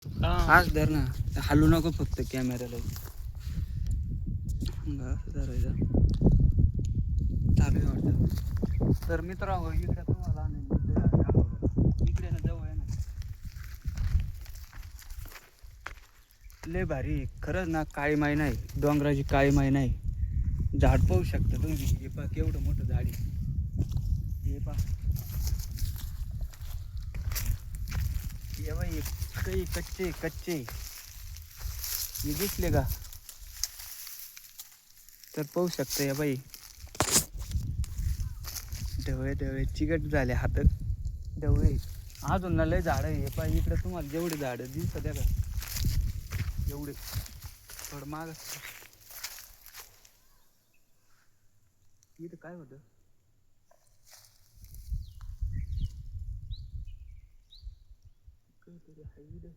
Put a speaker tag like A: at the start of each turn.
A: हाच धर ना, हलू नको फक्त कॅमेऱ्याला. असं धरायचं. चालू आहे वाटतं. तर मित्र हो, इकडे तुम्हाला इकडे ना जवळ आहे ना, लय भारी खरंच ना. काळी माई नाही, डोंगराची काळी माई नाही. झाड पाहू शकता तुम्ही. हे पहा केवढं मोठं झाड आहे. हे पहा, हे बाई काही कच्चे कच्चे हे दिसले का? तर पाहू शकता या बाई, ढवळे ढवळे चिकट झाले हात ढवळे. अजून ना लय झाड आहे. पहा इकडे तुम्हाला जेवढे झाड दिसत आहे का, एवढे. थोडं माग इथं काय होतं, काहीतरी आहे इथं.